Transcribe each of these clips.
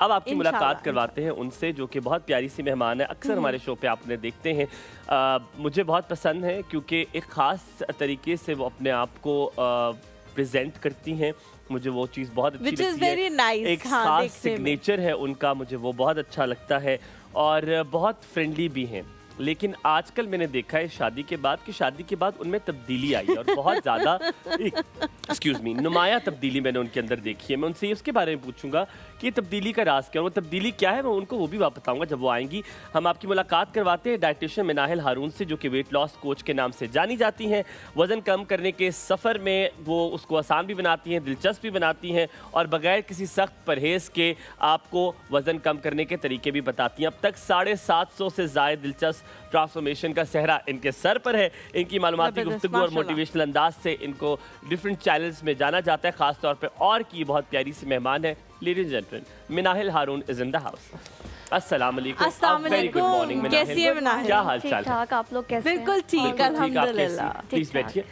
अब आपकी मुलाकात करवाते हैं उनसे, जो कि बहुत प्यारी सी मेहमान है, अक्सर हमारे शो पे आपने देखते हैं। मुझे बहुत पसंद है क्योंकि एक ख़ास तरीके से वो अपने आप को प्रेजेंट करती हैं। मुझे वो चीज़ बहुत अच्छी लगती है। nice, एक खास सिग्नेचर है उनका, मुझे वो बहुत अच्छा लगता है और बहुत फ्रेंडली भी हैं। लेकिन आजकल मैंने देखा है शादी के बाद उनमें तब्दीली आई है और बहुत ज़्यादा एक्सक्यूज़ मी नुमाया तब्दीली मैंने उनके अंदर देखी है। मैं उनसे उसके बारे में पूछूंगा कि ये तब्दीली का राज क्या है, वो तब्दीली क्या है, मैं उनको वो भी बताऊंगा जब वो आएंगी। हम आपकी मुलाकात करवाते हैं डाइटिशियन मिनाहिल हारून से, जो कि वेट लॉस कोच के नाम से जानी जाती हैं। वज़न कम करने के सफ़र में वो उसको आसान भी बनाती हैं, दिलचस्प भी बनाती हैं और बगैर किसी सख्त परहेज़ के आपको वज़न कम करने के तरीके भी बताती हैं। अब तक 750 से ज़ायद दिलचस्प ट्रांसफॉर्मेशन का सेहरा इनके सर पर है। इनकी मालूमाती गुफ्तगू और मोटिवेशनल अंदाज से इनको डिफरेंट चैनल्स में जाना जाता है खास तौर पे, और की बहुत प्यारी सी मेहमान है। Ladies and gentleman, Minahil Haroon is in the house. अस्सलाम वालेकुम, वेरी गुड मॉर्निंग मिनाहिल, कैसी है मिनाहिल? क्या हाल चाल है? आप लोग कैसे हैं? बिल्कुल ठीक, अल्हम्दुलिल्लाह। प्लीज बैठिए।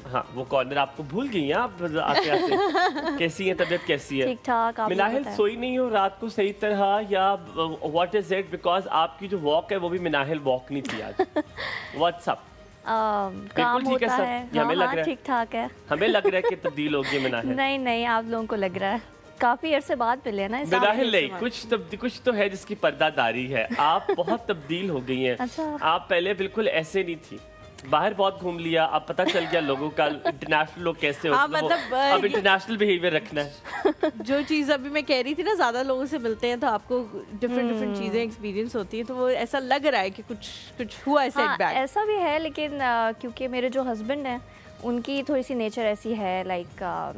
हाँ, वो कॉर्नर आपको भूल गई हैं आप आते आते। कैसी है तबीयत, कैसी है? ठीक ठाक। मिनाहिल सोई नहीं हो रात को सही तरह या व्हाट इज इट? बिकॉज आपकी जो वॉक है वो भी मिनाहिल वॉक नहीं थी आज। व्हाट्सअप काम होता है। हमें लग रहा है ठीक ठाक है। हमें लग रहा है कि तब्दील हो गई मिनाहिल। नहीं, आप लोगों को लग रहा है काफी अरसे बाद मिले ना। मिनाहिल नहीं, कुछ तो है जिसकी पर्दादारी है। आप बहुत तब्दील हो गई हैं। अच्छा। आप पहले बिल्कुल ऐसे नहीं थी, बाहर बहुत घूम लिया, अब पता चल गया लोगों का इंटरनेशनल लोग कैसे होते हैं। मतलब अब इंटरनेशनल बिहेवियर रखना है। जो चीज़ अभी मैं कह रही थी ना, ज़्यादा लोगों से मिलते हैं तो आपको डिफरेंट चीज़ें एक्सपीरियंस होती हैं, तो वो ऐसा लग रहा है कि कुछ हुआ है सेटबैक। ऐसा भी है, लेकिन क्योंकि मेरे जो हस्बैंड हैं उनकी थोड़ी सी नेचर ऐसी है, लाइक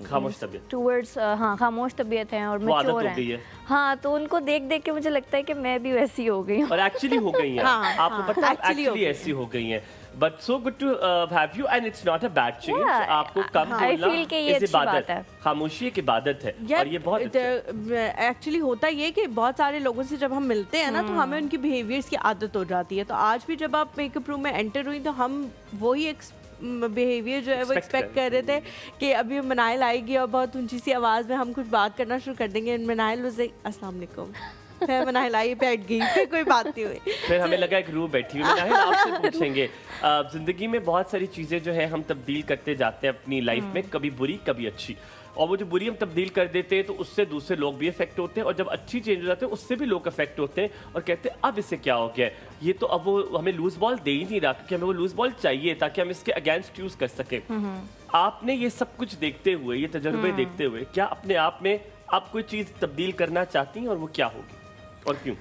खामोश तबीयत टूवर्ड्स, हाँ खामोश तबीयत है और मैच्योर है। हाँ, तो उनको देख देख के मुझे लगता है कि मैं भी वैसी हो गई हूँ। और एक्चुअली हो गई हैं। आपको पता है एक्चुअली ऐसी हो गई हैं। But so good to have you and it's not a bad change. आपको कम बोलना इस इबादत है, खामोशी की इबादत है और ये बहुत एक्चुअली होता ये कि बहुत सारे लोगों से जब हम मिलते हैं ना तो हमें उनकी बिहेवियर्स की आदत हो जाती है। तो आज भी जब आप मेकअप रूम में एंटर हुई तो हम वही एक बिहेवियर जो है वो एक्सपेक्ट कर रहे थे कि अभी मिनाहिल आएगी और बहुत ऊंची सी आवाज़ में हम कुछ बात करना शुरू कर देंगे। मिनाहिल वाज लाइक अस्सलाम वालेकुम, फिर मिनाहिल आई बैठ गई, फिर कोई बात नहीं हुई। फिर हमें लगा एक रूह बैठी हुई। मिनाहिल आपसे पूछेंगे, जिंदगी में बहुत सारी चीज़ें जो है हम तब्दील करते जाते हैं अपनी लाइफ में, कभी बुरी कभी अच्छी, और वो जो बुरी हम तब्दील कर देते हैं तो उससे दूसरे लोग भी अफेक्ट होते हैं, और जब अच्छी चेंज हो जाते हैं उससे भी लोग अफेक्ट होते हैं और कहते हैं अब इससे क्या हो गया है, ये तो अब वो हमें लूज बॉल दे ही नहीं रहा, क्योंकि हमें वो लूज बॉल चाहिए ताकि हम इसके अगेंस्ट यूज कर सकें। आपने ये सब कुछ देखते हुए, ये तजुर्बे देखते हुए, क्या अपने आप में आप कोई चीज़ तब्दील करना चाहती हैं और वो क्या होगी और क्यों?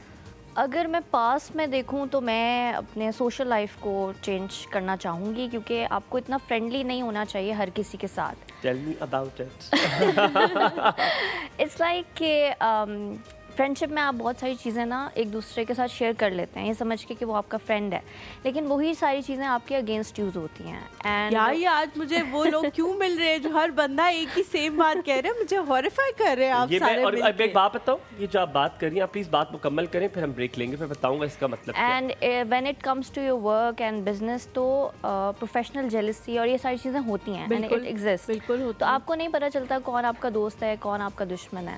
अगर मैं पास में देखूं तो मैं अपने सोशल लाइफ को चेंज करना चाहूँगी, क्योंकि आपको इतना फ्रेंडली नहीं होना चाहिए हर किसी के साथ। Tell me about it. It's like कि फ्रेंडशिप में आप बहुत सारी चीज़ें ना एक दूसरे के साथ शेयर कर लेते हैं ये समझ के कि वो आपका फ्रेंड है, लेकिन वही सारी चीज़ें आपके अगेंस्ट यूज़ होती हैं। एंड यार ये आज मुझे वो लोग क्यों मिल रहे हैं जो हर बंदा एक ही सेम बात कह रहे हैं, मुझे हॉरिफाई कर रहे हैं आप सारे। और अब एक बात बताऊं, ये जो आप बात कर रही हैं आप प्लीज बात मुकम्मल करें, फिर हम ब्रेक लेंगे, फिर बताऊंगा इसका मतलब क्या है। And when it comes to your work and business तो प्रोफेशनल जेलसी और ये सारी चीज़ें होती हैं एंड इट एग्जिस्ट। बिल्कुल तो आपको नहीं पता चलता कौन आपका दोस्त है कौन आपका दुश्मन है।